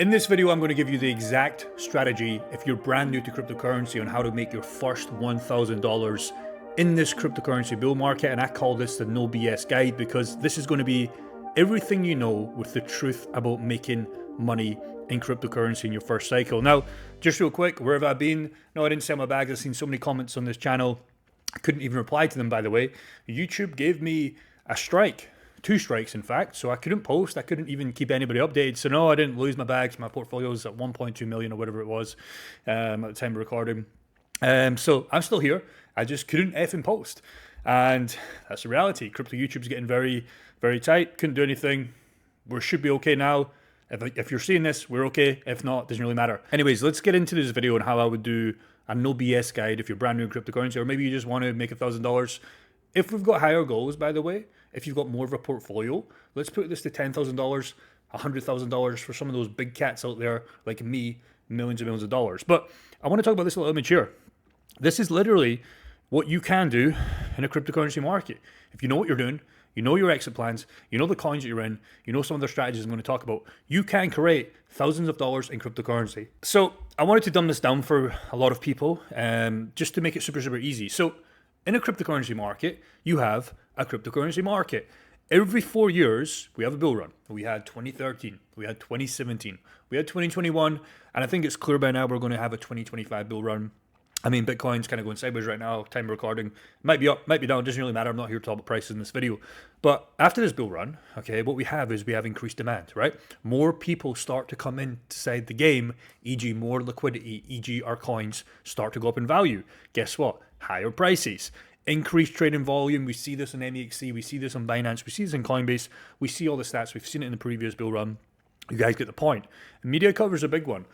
In this video, I'm going to give you the exact strategy if you're brand new to cryptocurrency on how to make your first $1,000 in this cryptocurrency bull market. And I call this the no BS guide because this is going to be everything you know with the truth about making money in cryptocurrency in your first cycle. Now, just real quick, where have I been? No, I didn't sell my bags. I've seen so many comments on this channel. I couldn't even reply to them, by the way. YouTube gave me a strike. 2 strikes, in fact, so I couldn't post. I couldn't even keep anybody updated. So no, I didn't lose my bags. My portfolio is at 1.2 million or whatever it was at the time of recording. So I'm still here. I just couldn't effing post. And that's the reality. Crypto YouTube's getting very, very tight. Couldn't do anything. We should be okay now. If you're seeing this, we're okay. If not, doesn't really matter. Anyways, let's get into this video on how I would do a no BS guide if you're brand new in cryptocurrency, or maybe you just want to make $1,000. If we've got higher goals, by the way, if you've got more of a portfolio, let's put this to $10,000, $100,000 for some of those big cats out there like me, millions and millions of dollars. But I want to talk about this a little image here. This is literally what you can do in a cryptocurrency market. If you know what you're doing, you know your exit plans, you know the coins that you're in, you know some of the strategies I'm going to talk about, you can create thousands of dollars in cryptocurrency. So I wanted to dumb this down for a lot of people just to make it super, super easy. So in a cryptocurrency market, you have a cryptocurrency market. Every 4 years, we have a bull run. We had 2013, we had 2017, we had 2021, and I think it's clear by now we're going to have a 2025 bull run. I mean, Bitcoin's kind of going sideways right now, time of recording. Might be up, might be down, doesn't really matter. I'm not here to talk about prices in this video. But after this bull run, okay, what we have is we have increased demand, right? More people start to come inside the game, e.g. more liquidity, e.g. our coins start to go up in value. Guess what? Higher prices. Increased trading volume. We see this on MEXC, we see this on Binance, we see this in Coinbase, we see all the stats. We've seen it in the previous bull run. You guys get the point. And media coverage is a big one.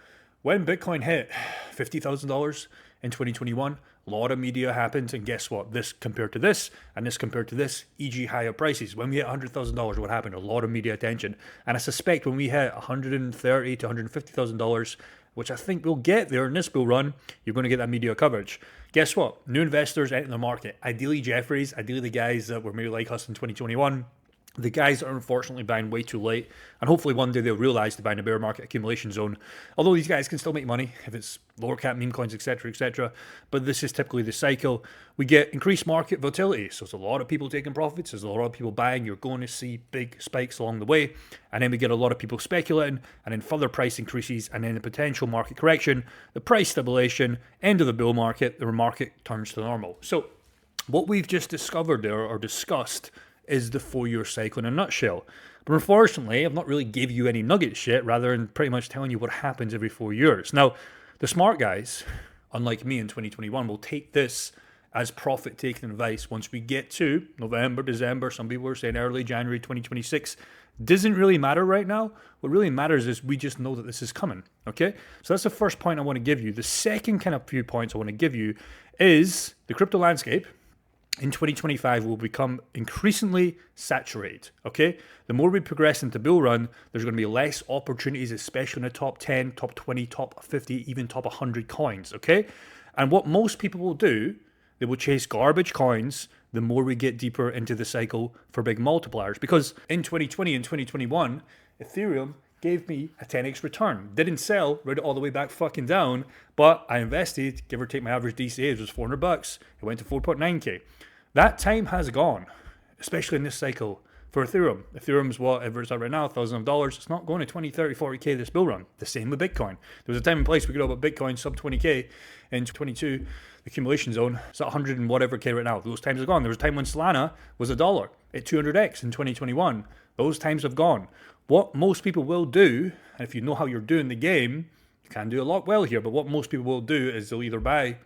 When Bitcoin hit $50,000 in 2021, a lot of media happened, and guess what? This compared to this, and this compared to this, e.g. higher prices. When we hit $100,000, what happened? A lot of media attention. And I suspect when we hit $130,000 to $150,000, which I think we'll get there in this bull run, you're going to get that media coverage. Guess what? New investors enter the market. Ideally Jeffries, ideally the guys that were maybe like us in 2021. The guys that are unfortunately buying way too late, and hopefully one day they'll realize they're buying a bear market accumulation zone. Although these guys can still make money if it's lower cap meme coins, etc., etc. But this is typically the cycle. We get increased market volatility, so it's a lot of people taking profits. There's a lot of people buying. You're going to see big spikes along the way, and then we get a lot of people speculating, and then further price increases, and then the potential market correction, the price stabilization, end of the bull market. The market turns to normal. So what we've just discovered there or discussed is the 4-year cycle in a nutshell. But unfortunately, I've not really gave you any nuggets yet, rather than pretty much telling you what happens every 4 years. Now, the smart guys, unlike me in 2021, will take this as profit-taking advice once we get to November, December, some people are saying early January 2026. Doesn't really matter right now. What really matters is we just know that this is coming, okay? So that's the first point I want to give you. The second kind of few points I want to give you is the crypto landscape in 2025 will become increasingly saturated, okay? The more we progress into bull run, there's going to be less opportunities, especially in the top 10, top 20, top 50, even top 100 coins, okay? And what most people will do, they will chase garbage coins the more we get deeper into the cycle for big multipliers. Because in 2020 and 2021, Ethereum gave me a 10x return. Didn't sell, rode it all the way back fucking down, but I invested, give or take my average DCA was $400. It went to 4.9K. That time has gone, especially in this cycle for Ethereum. Ethereum's whatever it's at right now, $1,000. It's not going to 20, 30, 40K this bull run. The same with Bitcoin. There was a time and place we could know about Bitcoin sub 20K in 22, the accumulation zone. It's at 100 and whatever K right now. Those times are gone. There was a time when Solana was $1 at 200x in 2021. Those times have gone. What most people will do, and if you know how you're doing the game, you can do a lot well here, but what most people will do is they'll either buy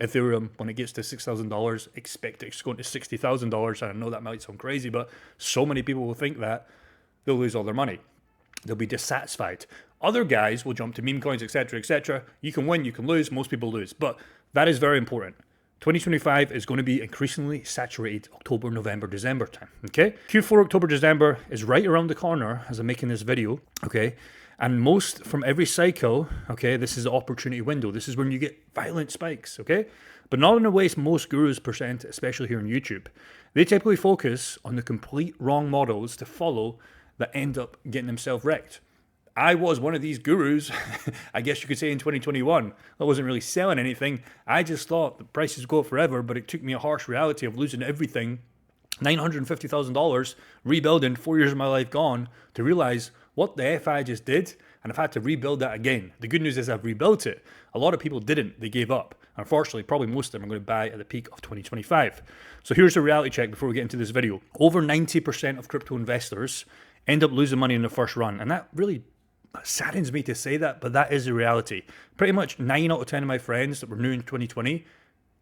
Ethereum when it gets to $6,000, expect it's going to $60,000. And I know that might sound crazy, but so many people will think that they'll lose all their money. They'll be dissatisfied. Other guys will jump to meme coins, etc., etc. You can win, you can lose. Most people lose, but that is very important. 2025 is going to be increasingly saturated October, November, December time, okay? Q4, October, December is right around the corner as I'm making this video, okay? And most from every cycle, okay, this is the opportunity window. This is when you get violent spikes, okay? But not in the ways most gurus present, especially here on YouTube. They typically focus on the complete wrong models to follow that end up getting themselves wrecked. I was one of these gurus, I guess you could say in 2021. I wasn't really selling anything. I just thought the prices go up forever, but it took me a harsh reality of losing everything, $950,000, rebuilding, 4 years of my life gone, to realize what the F I just did, and I've had to rebuild that again. The good news is I've rebuilt it. A lot of people didn't, they gave up. Unfortunately, probably most of them are going to buy at the peak of 2025. So here's a reality check before we get into this video. Over 90% of crypto investors end up losing money in the first run, and that really saddens me to say that, but that is a reality. Pretty much 9 out of 10 of my friends that were new in 2020,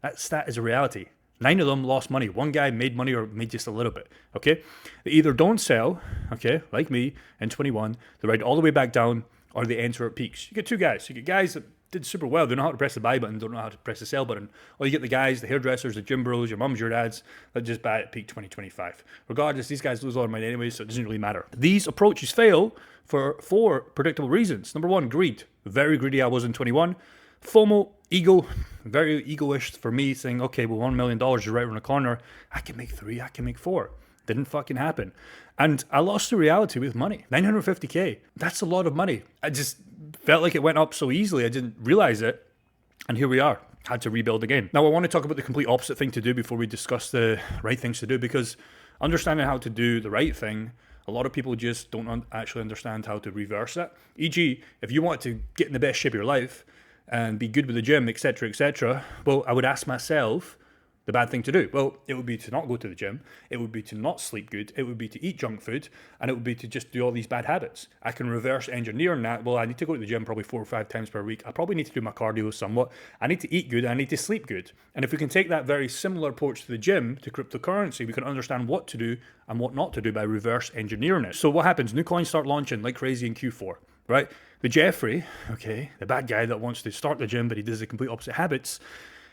that stat is a reality. 9 of them lost money. One guy made money or made just a little bit, okay? They either don't sell, okay, like me in 21, they ride all the way back down, or they enter at peaks. You get two guys. You get guys that did super well. They know how to press the buy button, don't know how to press the sell button. Or you get the guys, the hairdressers, the gym bros, your mums, your dads, that just buy at peak 2025. Regardless, these guys lose a lot of money anyway, so it doesn't really matter. These approaches fail for 4 predictable reasons. Number 1, greed. Very greedy I was in 21. FOMO, ego, very egoish for me, saying, okay, well, $1 million is right around the corner. I can make 3, I can make 4. Didn't fucking happen. And I lost the reality with money. 950K. That's a lot of money. I just felt like it went up so easily. I didn't realize it. And here we are. Had to rebuild again. Now, I want to talk about the complete opposite thing to do before we discuss the right things to do, because understanding how to do the right thing, a lot of people just don't actually understand how to reverse that. E.g., if you want to get in the best shape of your life and be good with the gym, etc., well, I would ask myself, the bad thing to do? Well, it would be to not go to the gym, it would be to not sleep good, it would be to eat junk food, and it would be to just do all these bad habits. I can reverse engineer that. Well, I need to go to the gym probably 4 or 5 times per week. I probably need to do my cardio somewhat. I need to eat good, I need to sleep good. And if we can take that very similar approach to the gym, to cryptocurrency, we can understand what to do and what not to do by reverse engineering it. So what happens? New coins start launching like crazy in Q4, right? The Jeffrey, okay, the bad guy that wants to start the gym, but he does the complete opposite habits,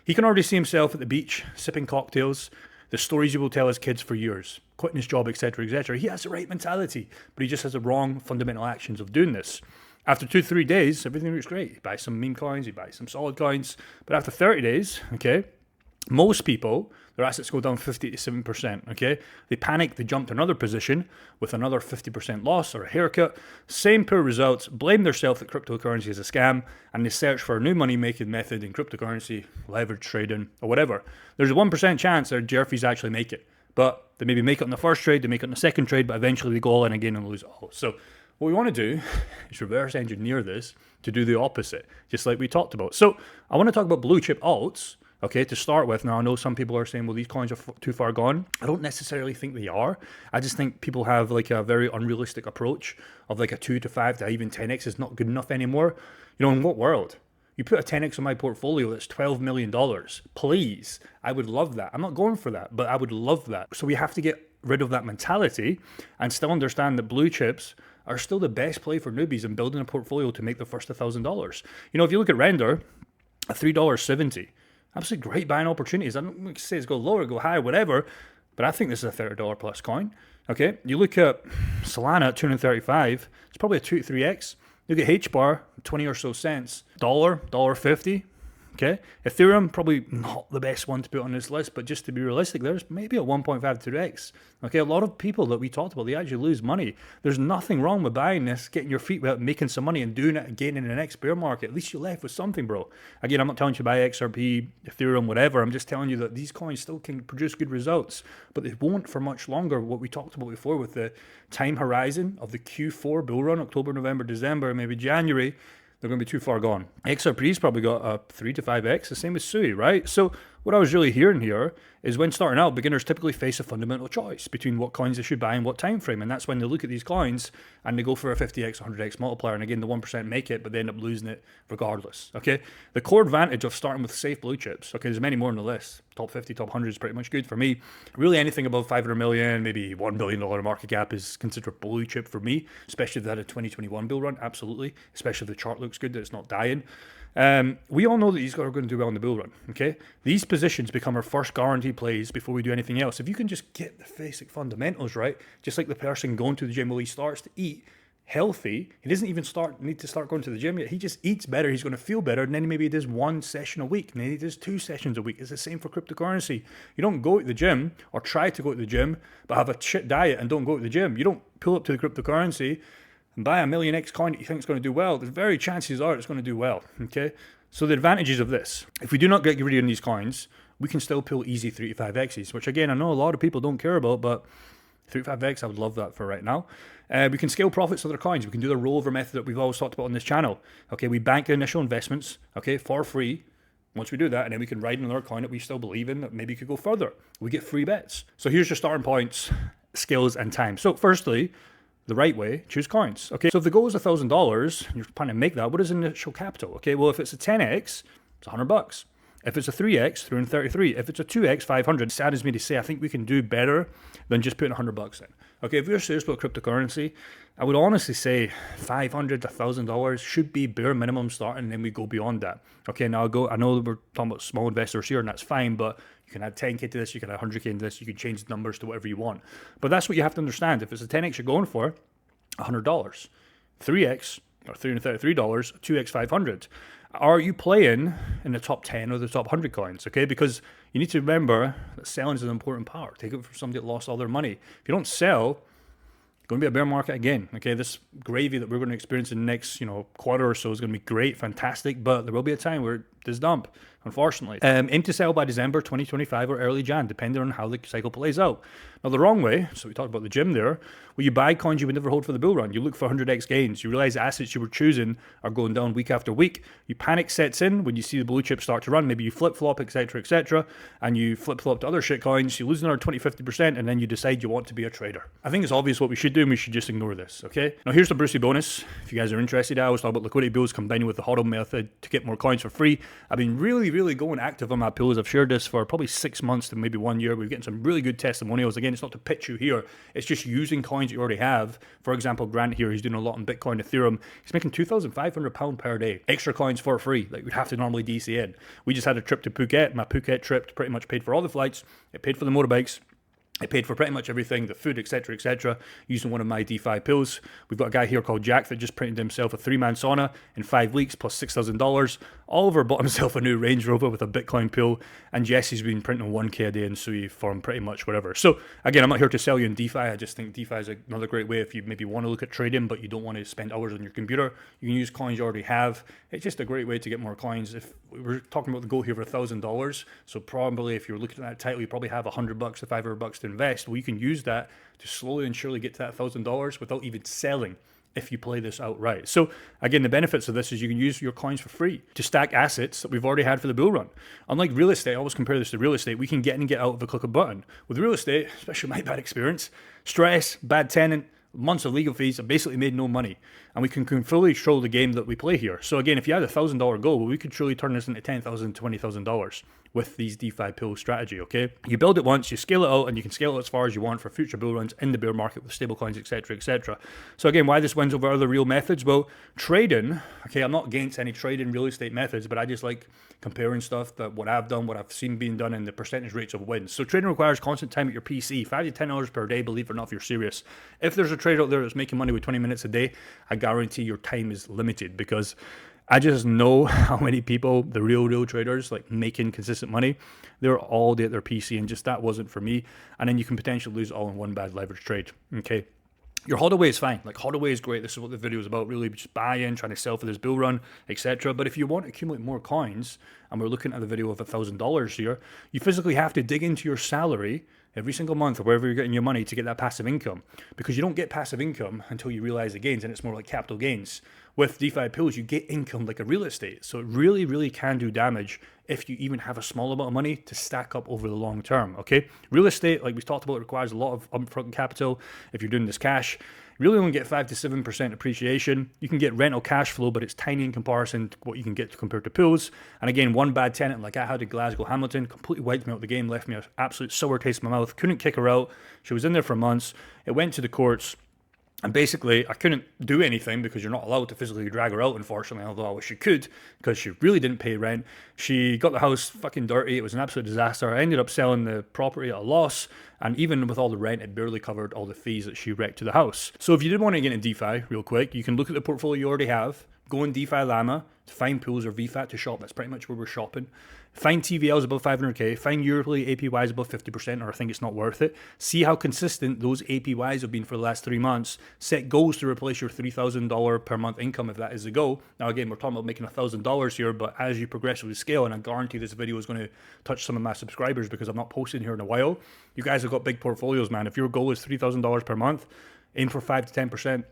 he can already see himself at the beach, sipping cocktails, the stories he will tell his kids for years, quitting his job, etc. He has the right mentality, but he just has the wrong fundamental actions of doing this. After 2-3 days, everything looks great. He buys some meme coins, he buys some solid coins, but after 30 days, okay, most people, their assets go down 50 to 7%, okay? They panic, they jump to another position with another 50% loss or a haircut. Same poor results, blame themselves that cryptocurrency is a scam, and they search for a new money-making method in cryptocurrency, leverage trading, or whatever. There's a 1% chance that Jeffries actually make it, but they maybe make it on the first trade, they make it on the second trade, but eventually they go all in again and lose it all. So what we want to do is reverse engineer this to do the opposite, just like we talked about. So I want to talk about blue chip alts. Okay, to start with. Now, I know some people are saying, well, these coins are too far gone. I don't necessarily think they are. I just think people have like a very unrealistic approach of like a 2 to 5 to even 10x is not good enough anymore. You know, in what world? You put a 10x on my portfolio that's $12 million. Please, I would love that. I'm not going for that, but I would love that. So we have to get rid of that mentality and still understand that blue chips are still the best play for newbies in building a portfolio to make the first $1,000. You know, if you look at Render, at $3.70, absolutely great buying opportunities. I don't say it's go lower, go high, whatever, but I think this is a $30 plus coin. Okay, you look at Solana at 235, it's probably a 2 to 3x. Look at HBAR, 20 or so cents, $1.50. Okay, Ethereum, probably not the best one to put on this list, but just to be realistic, there's maybe a 1.5 to 2x. Okay, a lot of people that we talked about, they actually lose money. There's nothing wrong with buying this, getting your feet wet, making some money and doing it again in the next bear market. At least you're left with something, bro. Again, I'm not telling you to buy XRP, Ethereum, whatever. I'm just telling you that these coins still can produce good results, but they won't for much longer. What we talked about before with the time horizon of the Q4 bull run, October, November, December, maybe January, they're going to be too far gone. XRP's probably got a 3 to 5x, the same as SUI, right? So what I was really hearing here is when starting out, beginners typically face a fundamental choice between what coins they should buy and what time frame. And that's when they look at these coins and they go for a 50x, 100x multiplier. And again, the 1% make it, but they end up losing it regardless, okay? The core advantage of starting with safe blue chips, okay, there's many more on the list. Top 50, top 100 is pretty much good for me. Really anything above 500 million, maybe $1 billion market cap is considered blue chip for me, especially if they had a 2021 bull run, absolutely. Especially if the chart looks good, that it's not dying. We all know that these guys are going to do well in the bull run, okay? These positions become our first guaranteed plays before we do anything else. If you can just get the basic fundamentals right, just like the person going to the gym, well, he starts to eat healthy. He doesn't even need to start going to the gym yet. He just eats better. He's going to feel better. And then maybe he does 1 session a week. And then he does 2 sessions a week. It's the same for cryptocurrency. You don't go to the gym or try to go to the gym, but have a shit diet and don't go to the gym. You don't pull up to the cryptocurrency and buy a million X coin that you think is going to do well, the very chances are it's going to do well, okay? So the advantages of this, if we do not get rid of these coins, we can still pull easy 3 to 5Xs, which again, I know a lot of people don't care about, but 3 to 5X, I would love that for right now. We can scale profits with our coins. We can do the rollover method that we've always talked about on this channel. Okay, we bank the initial investments, okay, for free. Once we do that, and then we can ride another coin that we still believe in that maybe could go further. We get free bets. So here's your starting points, skills, and time. So firstly, the right way, choose coins. Okay, so if the goal is $1,000, you're planning to make that, what is initial capital? Okay, well, if it's a 10X, it's $100. If it's a 3X, 333. If it's a 2X, 500. Saddens me to say, I think we can do better than just putting $100 in. Okay, if you're serious about cryptocurrency, I would honestly say $500 to $1,000 should be bare minimum starting, and then we go beyond that. Okay, now I know we're talking about small investors here, and that's fine, but you can add 10K to this, you can add 100K into this, you can change the numbers to whatever you want. But that's what you have to understand. If it's a 10X you're going for, $100. 3X, or $333, 2X, 500. Are you playing in the top 10 or the top 100 coins? Okay, because you need to remember that selling is an important part. Take it from somebody that lost all their money. If you don't sell, it's going to be a bear market again. Okay, this gravy that we're going to experience in the next quarter or so is going to be great, fantastic, but there will be a time where it does dump, unfortunately. Aim to sell by December 2025 or early Jan, depending on how the cycle plays out. Now, the wrong way, so we talked about the gym there, where you buy coins you would never hold for the bull run. You look for 100x gains. You realize the assets you were choosing are going down week after week. You panic sets in when you see the blue chips start to run. Maybe you flip-flop, etc., and you flip-flop to other shit coins. You lose another 20, 50%, and then you decide you want to be a trader. I think it's obvious what we should do, and we should just ignore this, okay? Now, here's the Brucey bonus. If you guys are interested, I always talk about liquidity pools combining with the HODL method to get more coins for free. I've been really going active on my pools. I've shared this for probably 6 months to maybe 1 year. We're getting some really good testimonials. Again, it's not to pitch you here. It's just using coins you already have. For example, Grant here, he's doing a lot on Bitcoin, Ethereum. He's making £2,500 per day. Extra coins for free, like we'd have to normally DC in. We just had a trip to Phuket. My Phuket trip pretty much paid for all the flights. It paid for the motorbikes. It paid for pretty much everything, the food, etc., using one of my DeFi pills. We've got a guy here called Jack that just printed himself a 3-man sauna in 5 weeks plus $6,000. Oliver bought himself a new Range Rover with a Bitcoin pill, and Jesse's been printing 1K a day in Sui for pretty much whatever. So again, I'm not here to sell you in DeFi. I just think DeFi is another great way if you maybe want to look at trading, but you don't want to spend hours on your computer. You can use coins you already have. It's just a great way to get more coins. If we're talking about the goal here for $1,000, so probably if you're looking at that title, you probably have $100 to $500 to invest. Well, you can use that to slowly and surely get to that $1,000 without even selling if you play this outright. So again, the benefits of this is you can use your coins for free to stack assets that we've already had for the bull run. Unlike real estate, I always compare this to real estate. We can get in and get out of a click of a button. With real estate, especially my bad experience, stress, bad tenant, months of legal fees, have basically made no money. And we can fully control the game that we play here. So again, if you had $1,000 goal, well, we could truly turn this into $10,000, $20,000 with these DeFi pill strategy, okay? You build it once, you scale it out, and you can scale it as far as you want for future bull runs in the bear market with stable coins, etc. So again, why this wins over other real methods? Well, trading, okay, I'm not against any trading real estate methods, but I just like comparing stuff that what I've done, what I've seen being done, and the percentage rates of wins. So trading requires constant time at your PC, 5 to 10 hours per day, believe it or not, if you're serious. If there's a trader out there that's making money with 20 minutes a day, I guarantee your time is limited, because I just know how many people, the real traders, like making consistent money, they're all day at their PC, and just that wasn't for me. And then you can potentially lose all in one bad leverage trade, okay? Your HODL is fine. Like, HODL is great. This is what the video is about, really just buy in, trying to sell for this bull run, etc. But if you want to accumulate more coins, and we're looking at the video of $1,000 here, you physically have to dig into your salary every single month or wherever you're getting your money to get that passive income, because you don't get passive income until you realize the gains, and it's more like capital gains. With DeFi pills, you get income like a real estate. So it really can do damage if you even have a small amount of money to stack up over the long term, okay? Real estate, like we talked about, requires a lot of upfront capital. If you're doing this cash, you really only get 5 to 7% appreciation. You can get rental cash flow, but it's tiny in comparison to what you can get compared to pools. And again, one bad tenant like I had in Glasgow Hamilton completely wiped me out of the game, left me an absolute sour taste in my mouth. Couldn't kick her out. She was in there for months. It went to the courts. And basically, I couldn't do anything because you're not allowed to physically drag her out, unfortunately, although I wish you could, because she really didn't pay rent. She got the house fucking dirty. It was an absolute disaster. I ended up selling the property at a loss, and even with all the rent, it barely covered all the fees that she wrecked to the house. So if you did want to get into DeFi real quick, you can look at the portfolio you already have, Go in DeFi Llama to find pools or VFAT to shop. That's pretty much where we're shopping. Find TVLs above 500k. Find yearly APYs above 50%, or I think it's not worth it. See how consistent those APYs have been for the last 3 months. Set goals to replace your $3,000 per month income if that is the goal. Now, again, we're talking about making $1,000 here, but as you progressively scale, and I guarantee this video is going to touch some of my subscribers because I've not posted here in a while. You guys have got big portfolios, man. If your goal is $3,000 per month, aim for 5 to 10%.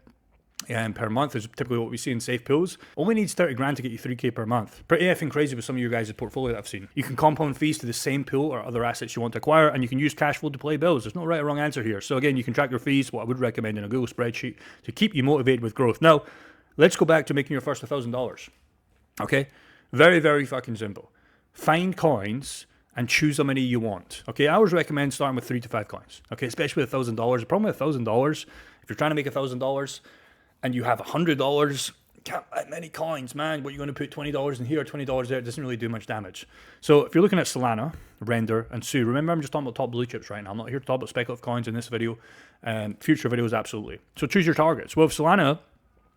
Per month is typically what we see in safe pools. Only needs 30 grand to get you 3k per month. Pretty effing crazy with some of your guys' portfolio that I've seen. You can compound fees to the same pool or other assets you want to acquire, and you can use cash flow to play bills. There's no right or wrong answer here. So again, you can track your fees, what I would recommend in a Google spreadsheet to keep you motivated with growth. Now, let's go back to making your first $1,000. Okay? Very, very fucking simple. Find coins and choose how many you want. Okay, I always recommend starting with 3 to 5 coins. Okay, especially with $1,000. The problem with $1,000, if you're trying to make $1,000, and you have $100, can't buy many coins, man. What, you're going to put $20 in here or $20 there? It doesn't really do much damage. So if you're looking at Solana, Render, and Sue, remember I'm just talking about top blue chips right now. I'm not here to talk about speculative coins in this video. Future videos, absolutely. So choose your targets. Well, if Solana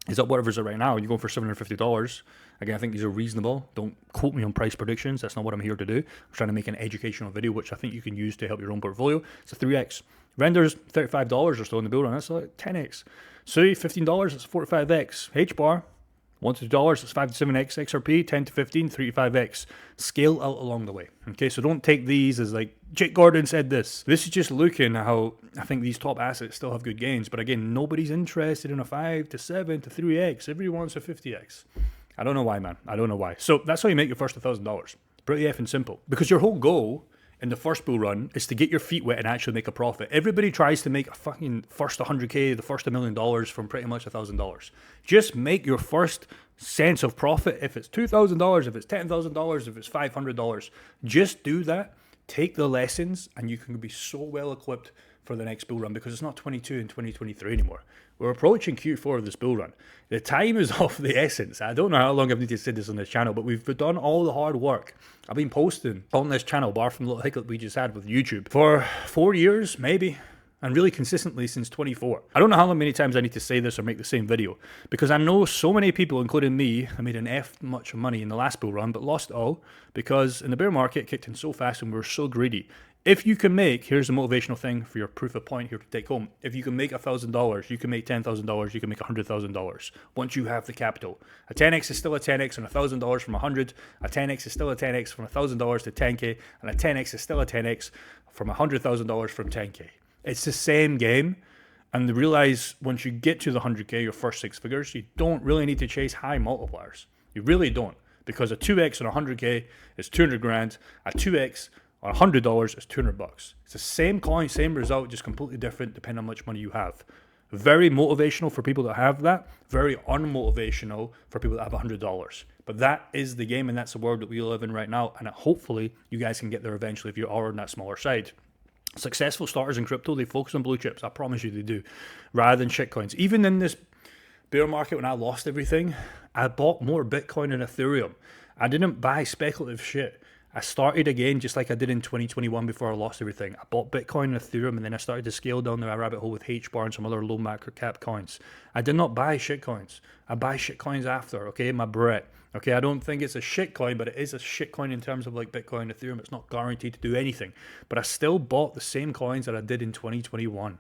is at whatever it's at right now, you're going for $750. Again, I think these are reasonable. Don't quote me on price predictions. That's not what I'm here to do. I'm trying to make an educational video, which I think you can use to help your own portfolio. It's a 3x. Render's $35 or so in the bull run. That's like 10x. Sui, $15, that's 45x. H-bar, $1 to $2, that's 5 to 7x. XRP, 10 to 15, 3 to 5x. Scale out along the way. Okay, so don't take these as like, Jake Gordon said this. This is just looking at how I think these top assets still have good gains. But again, nobody's interested in a 5 to 7 to 3x. Everyone wants a 50x. I don't know why, man. I don't know why. So that's how you make your first $1,000. Pretty effing simple. Because your whole goal in the first bull run is to get your feet wet and actually make a profit. Everybody tries to make a fucking first 100k, the first $1 million from pretty much $1,000. Just make your first sense of profit. If it's $2,000, if it's $10,000, if it's $500, just do that. Take the lessons, and you can be so well equipped for the next bull run, because it's not 22 and 2023 anymore. We're approaching Q4 of this bull run. The time is of the essence. I don't know how long I've needed to say this on this channel, but we've done all the hard work. I've been posting on this channel, bar from the little hiccup we just had with YouTube, for 4 years, maybe, and really consistently since 24. I don't know how many times I need to say this or make the same video, because I know so many people, including me, I made an F much money in the last bull run, but lost it all, because in the bear market, it kicked in so fast and we were so greedy. If you can make, here's a motivational thing for your proof of point here to take home. If you can make $1,000, you can make $10,000, you can make $100,000 once you have the capital. A 10x is still a 10x on $1,000 from 100. A 10x is still a 10x from $1,000 to 10k, and a 10x is still a 10x from $100,000 from 10k. It's the same game. And realize once you get to the 100k, your first 6 figures, you don't really need to chase high multipliers. You really don't, because a 2x on 100k is 200 grand. A 2x on $100 is $200. It's the same coin, same result, just completely different depending on how much money you have. Very motivational for people that have that. Very unmotivational for people that have $100. But that is the game, and that's the world that we live in right now. And hopefully you guys can get there eventually if you are on that smaller side. Successful starters in crypto, they focus on blue chips. I promise you they do. Rather than shitcoins. Even in this bear market when I lost everything, I bought more Bitcoin and Ethereum. I didn't buy speculative shit. I started again just like I did in 2021 before I lost everything. I bought Bitcoin and Ethereum, and then I started to scale down the rabbit hole with H-bar and some other low market cap coins. I did not buy shitcoins. I buy shitcoins after, okay, my bread. Okay, I don't think it's a shitcoin, but it is a shitcoin in terms of like Bitcoin and Ethereum. It's not guaranteed to do anything. But I still bought the same coins that I did in 2021.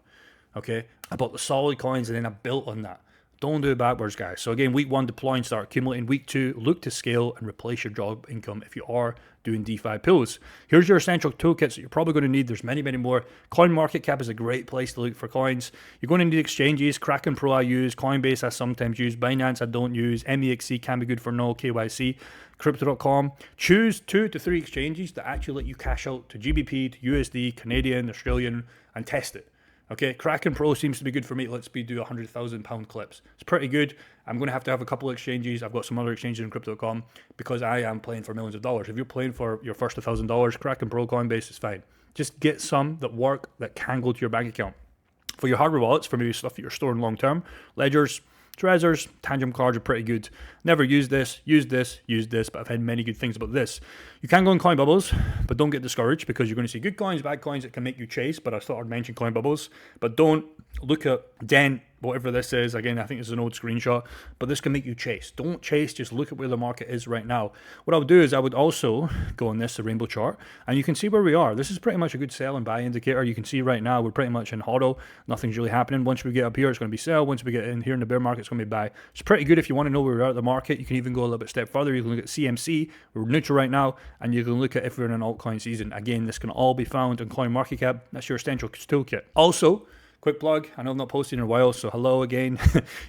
Okay, I bought the solid coins and then I built on that. Don't do it backwards, guys. So again, week 1, deploy and start accumulating. Week 2, look to scale and replace your job income if you are doing DeFi pools. Here's your essential toolkits that you're probably going to need. There's many, many more. CoinMarketCap is a great place to look for coins. You're going to need exchanges. Kraken Pro I use. Coinbase I sometimes use. Binance I don't use. MEXC can be good for no KYC. Crypto.com. Choose 2 to 3 exchanges that actually let you cash out to GBP, to USD, Canadian, Australian, and test it. Okay, Kraken Pro seems to be good for me. Let's do 100,000 pound clips. It's pretty good. I'm going to have a couple of exchanges. I've got some other exchanges in Crypto.com because I am playing for millions of dollars. If you're playing for your first $1,000, Kraken Pro, Coinbase is fine. Just get some that work, that can go to your bank account. For your hardware wallets, for maybe stuff that you're storing long term, ledgers, Trezors, Tangent cards are pretty good. Never used this, but I've had many good things about this. You can go on coin bubbles, but don't get discouraged because you're going to see good coins, bad coins that can make you chase. But I thought I'd mention coin bubbles. But don't look at Dent, whatever this is. Again, I think it's an old screenshot, but this can make you chase. Don't chase, just look at where the market is right now. What I would do is I would also go on this, the rainbow chart, and you can see where we are. This is pretty much a good sell and buy indicator. You can see right now we're pretty much in hodl. Nothing's really happening. Once we get up here, it's going to be sell. Once we get in here in the bear market, it's going to be buy. It's pretty good if you want to know where we are at the market. You can even go a little bit step further. You can look at CMC. We're neutral right now, and you can look at if we're in an altcoin season. Again, this can all be found on CoinMarketCap. That's your essential toolkit. Also, quick plug, I know I've not posted in a while, so hello again.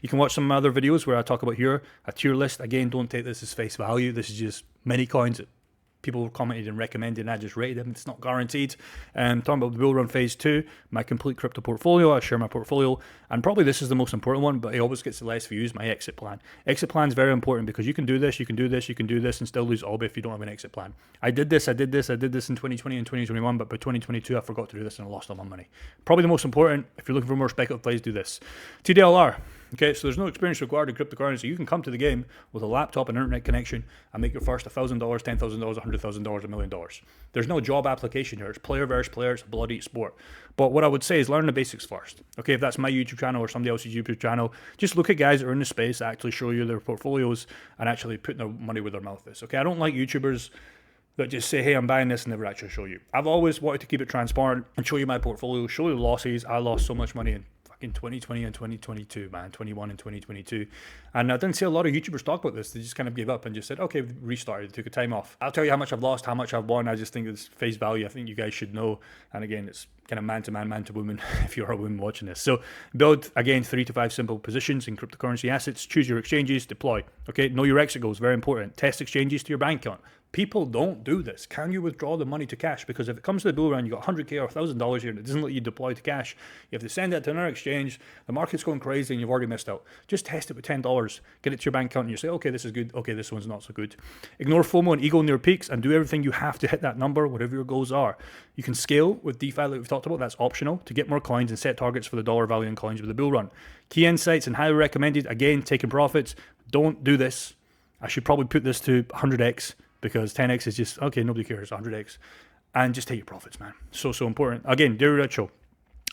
You can watch some other videos where I talk about here, a tier list. Again, don't take this as face value. This is just many coins that people commented and recommended, and I just rated them. It's not guaranteed. Talking about the bull run phase 2, my complete crypto portfolio. I share my portfolio, and probably this is the most important one, but it always gets the less views, my exit plan. Exit plan is very important because you can do this, you can do this, you can do this, and still lose all if you don't have an exit plan. I did this in 2020 and 2021, but by 2022, I forgot to do this and I lost all my money. Probably the most important, if you're looking for more speculative plays, do this. TDLR. Okay, so there's no experience required in cryptocurrency. You can come to the game with a laptop and internet connection and make your first $1,000, $10,000, $100,000, $1 million. There's no job application here. It's player versus player. It's a bloody sport. But what I would say is learn the basics first. Okay, if that's my YouTube channel or somebody else's YouTube channel, just look at guys that are in the space that actually show you their portfolios and actually putting their money where their mouth is. Okay, I don't like YouTubers that just say, hey, I'm buying this and never actually show you. I've always wanted to keep it transparent and show you my portfolio, show you the losses. I lost so much money in 2020 and 2022, man, 21 and 2022. And I didn't see a lot of YouTubers talk about this. They just kind of gave up and just said, okay, restarted, took a time off. I'll tell you how much I've lost, how much I've won. I just think it's face value. I think you guys should know. And again, it's kind of man to man, man to woman, if you're a woman watching this. So build, again, 3 to 5 simple positions in cryptocurrency assets. Choose your exchanges, deploy. Okay, know your exit goals, very important. Test exchanges to your bank account. People don't do this. Can you withdraw the money to cash? Because if it comes to the bull run, you got $100K or $1,000 here and it doesn't let you deploy to cash, you have to send that to another exchange. The market's going crazy and you've already missed out. Just test it with $10. Get it to your bank account and you say, okay, this is good. Okay, this one's not so good. Ignore FOMO and ego near peaks and do everything you have to hit that number, whatever your goals are. You can scale with DeFi like we've talked about. That's optional to get more coins and set targets for the dollar value in coins with the bull run. Key insights and highly recommended. Again, taking profits. Don't do this. I should probably put this to 100x. Because 10x is just, okay, nobody cares, 100x. And just take your profits, man. So important. Again, Daily Ritual.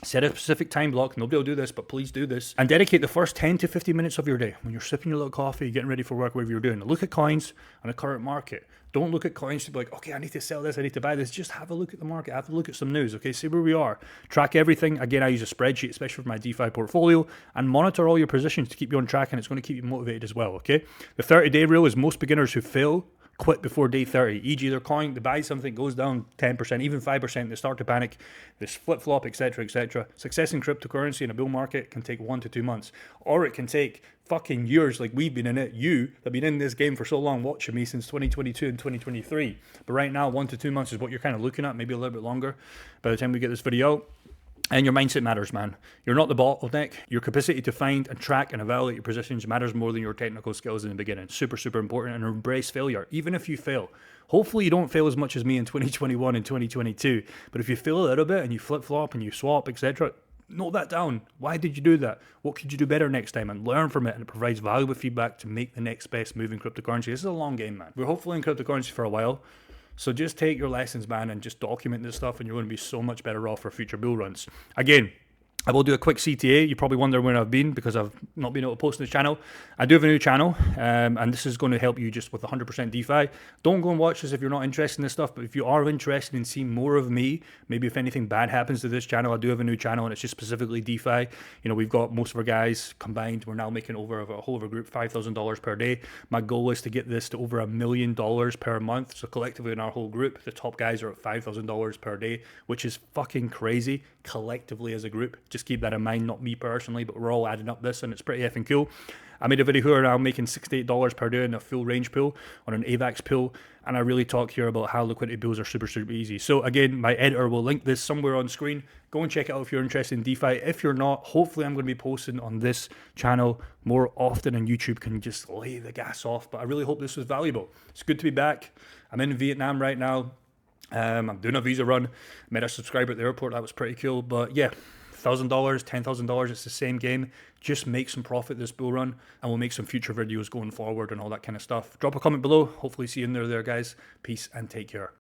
Set a specific time block. Nobody will do this, but please do this. And dedicate the first 10 to 15 minutes of your day. When you're sipping your little coffee, getting ready for work, whatever you're doing. Look at coins and the current market. Don't look at coins to be like, okay, I need to sell this, I need to buy this. Just have a look at the market. Have a look at some news, okay? See where we are. Track everything. Again, I use a spreadsheet, especially for my DeFi portfolio. And monitor all your positions to keep you on track, and it's going to keep you motivated as well, okay? The 30-day rule is most beginners who fail quit before day 30, e.g. their coin, they buy something, goes down 10%, even 5%, they start to panic, this flip-flop, etc., etc. Success in cryptocurrency in a bull market can take 1 to 2 months, or it can take fucking years like we've been in it. You have been in this game for so long, watching me since 2022 and 2023, but right now 1 to 2 months is what you're kind of looking at, maybe a little bit longer by the time we get this video out. And your mindset matters, man. You're not the bottleneck. Your capacity to find and track and evaluate your positions matters more than your technical skills in the beginning. Super important. And embrace failure, even if you fail. Hopefully you don't fail as much as me in 2021 and 2022. But if you fail a little bit and you flip-flop and you swap, etc., note that down. Why did you do that? What could you do better next time? And learn from it. And it provides valuable feedback to make the next best move in cryptocurrency. This is a long game, man. We're hopefully in cryptocurrency for a while. So just take your lessons, man, and just document this stuff, and you're going to be so much better off for future bull runs. Again, I will do a quick CTA. You probably wonder where I've been because I've not been able to post on this channel. I do have a new channel, and this is going to help you just with 100% DeFi. Don't go and watch this if you're not interested in this stuff, but if you are interested in seeing more of me, maybe if anything bad happens to this channel, I do have a new channel, and it's just specifically DeFi. You know, we've got most of our guys combined. We're now making over a whole of a group $5,000 per day. My goal is to get this to over $1 million per month. So collectively in our whole group, the top guys are at $5,000 per day, which is fucking crazy collectively as a group. Just keep that in mind, not me personally, but we're all adding up this, and it's pretty effing cool. I made a video here now making $68 per day in a full range pool on an AVAX pool, and I really talk here about how liquidity pools are super easy. So again, my editor will link this somewhere on screen. Go and check it out if you're interested in DeFi. If you're not, hopefully I'm going to be posting on this channel more often, and YouTube can just lay the gas off. But I really hope this was valuable. It's good to be back. I'm in Vietnam right now. I'm doing a visa run. Met a subscriber at the airport. That was pretty cool. But yeah, $1,000, $10,000, it's the same game. Just make some profit this bull run, and we'll make some future videos going forward and all that kind of stuff. Drop a comment below. Hopefully see you in there, guys. Peace and take care.